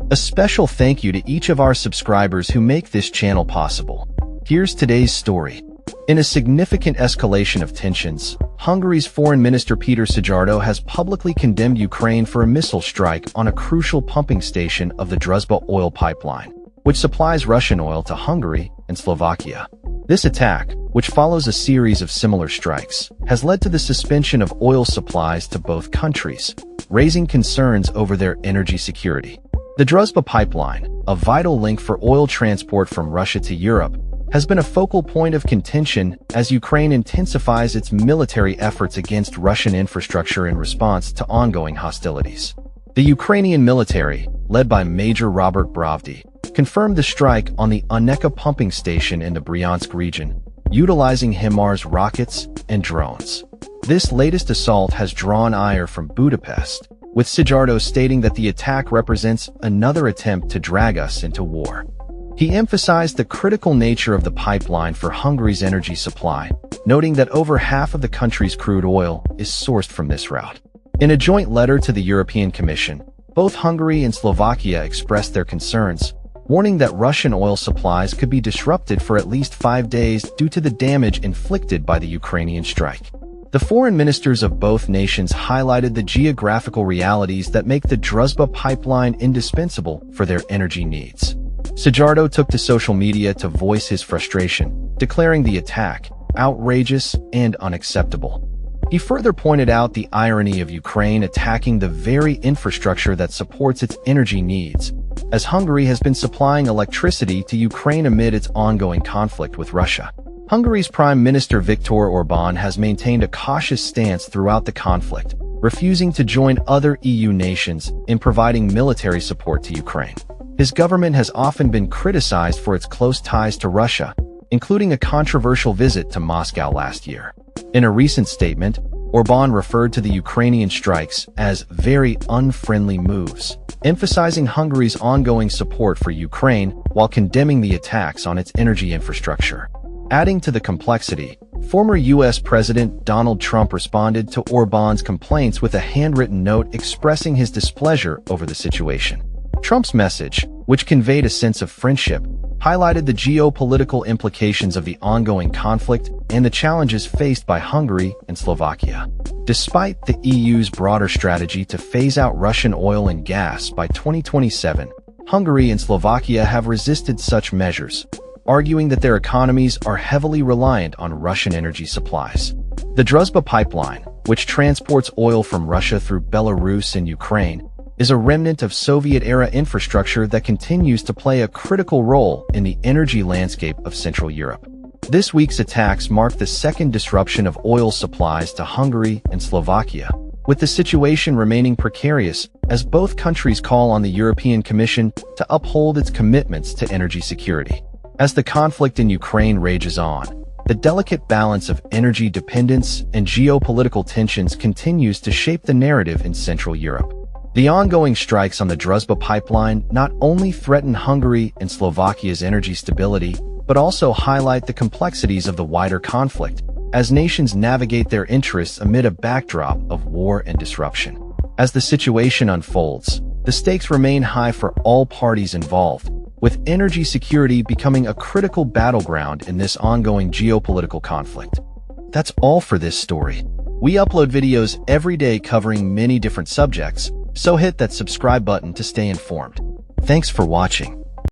A special thank you to each of our subscribers who make this channel possible. Here's today's story. In a significant escalation of tensions, Hungary's Foreign Minister Péter Szijjártó has publicly condemned Ukraine for a missile strike on a crucial pumping station of the Druzhba oil pipeline, which supplies Russian oil to Hungary and Slovakia. This attack, which follows a series of similar strikes, has led to the suspension of oil supplies to both countries, raising concerns over their energy security. The Druzhba pipeline, a vital link for oil transport from Russia to Europe, has been a focal point of contention as Ukraine intensifies its military efforts against Russian infrastructure in response to ongoing hostilities. The Ukrainian military, led by Major Robert Brovdy, confirmed the strike on the Oneka pumping station in the Bryansk region, utilizing HIMARS rockets and drones. This latest assault has drawn ire from Budapest, with Szijjártó stating that the attack represents another attempt to drag us into war. He emphasized the critical nature of the pipeline for Hungary's energy supply, noting that over half of the country's crude oil is sourced from this route. In a joint letter to the European Commission, both Hungary and Slovakia expressed their concerns, warning that Russian oil supplies could be disrupted for at least 5 days due to the damage inflicted by the Ukrainian strike. The foreign ministers of both nations highlighted the geographical realities that make the Druzhba pipeline indispensable for their energy needs. Szijjártó took to social media to voice his frustration, declaring the attack outrageous and unacceptable. He further pointed out the irony of Ukraine attacking the very infrastructure that supports its energy needs, as Hungary has been supplying electricity to Ukraine amid its ongoing conflict with Russia. Hungary's Prime Minister Viktor Orbán has maintained a cautious stance throughout the conflict, refusing to join other EU nations in providing military support to Ukraine. His government has often been criticized for its close ties to Russia, including a controversial visit to Moscow last year. In a recent statement, Orbán referred to the Ukrainian strikes as very unfriendly moves, emphasizing Hungary's ongoing support for Ukraine while condemning the attacks on its energy infrastructure. Adding to the complexity, former U.S. President Donald Trump responded to Orbán's complaints with a handwritten note expressing his displeasure over the situation. Trump's message, which conveyed a sense of friendship, highlighted the geopolitical implications of the ongoing conflict and the challenges faced by Hungary and Slovakia. Despite the EU's broader strategy to phase out Russian oil and gas by 2027, Hungary and Slovakia have resisted such measures, arguing that their economies are heavily reliant on Russian energy supplies. The Druzhba pipeline, which transports oil from Russia through Belarus and Ukraine, is a remnant of Soviet-era infrastructure that continues to play a critical role in the energy landscape of Central Europe. This week's attacks mark the second disruption of oil supplies to Hungary and Slovakia, with the situation remaining precarious as both countries call on the European Commission to uphold its commitments to energy security. As the conflict in Ukraine rages on, the delicate balance of energy dependence and geopolitical tensions continues to shape the narrative in Central Europe. The ongoing strikes on the Druzhba pipeline not only threaten Hungary and Slovakia's energy stability, but also highlight the complexities of the wider conflict, as nations navigate their interests amid a backdrop of war and disruption. As the situation unfolds, the stakes remain high for all parties involved, with energy security becoming a critical battleground in this ongoing geopolitical conflict. That's all for this story. We upload videos every day covering many different subjects, so hit that subscribe button to stay informed. Thanks for watching.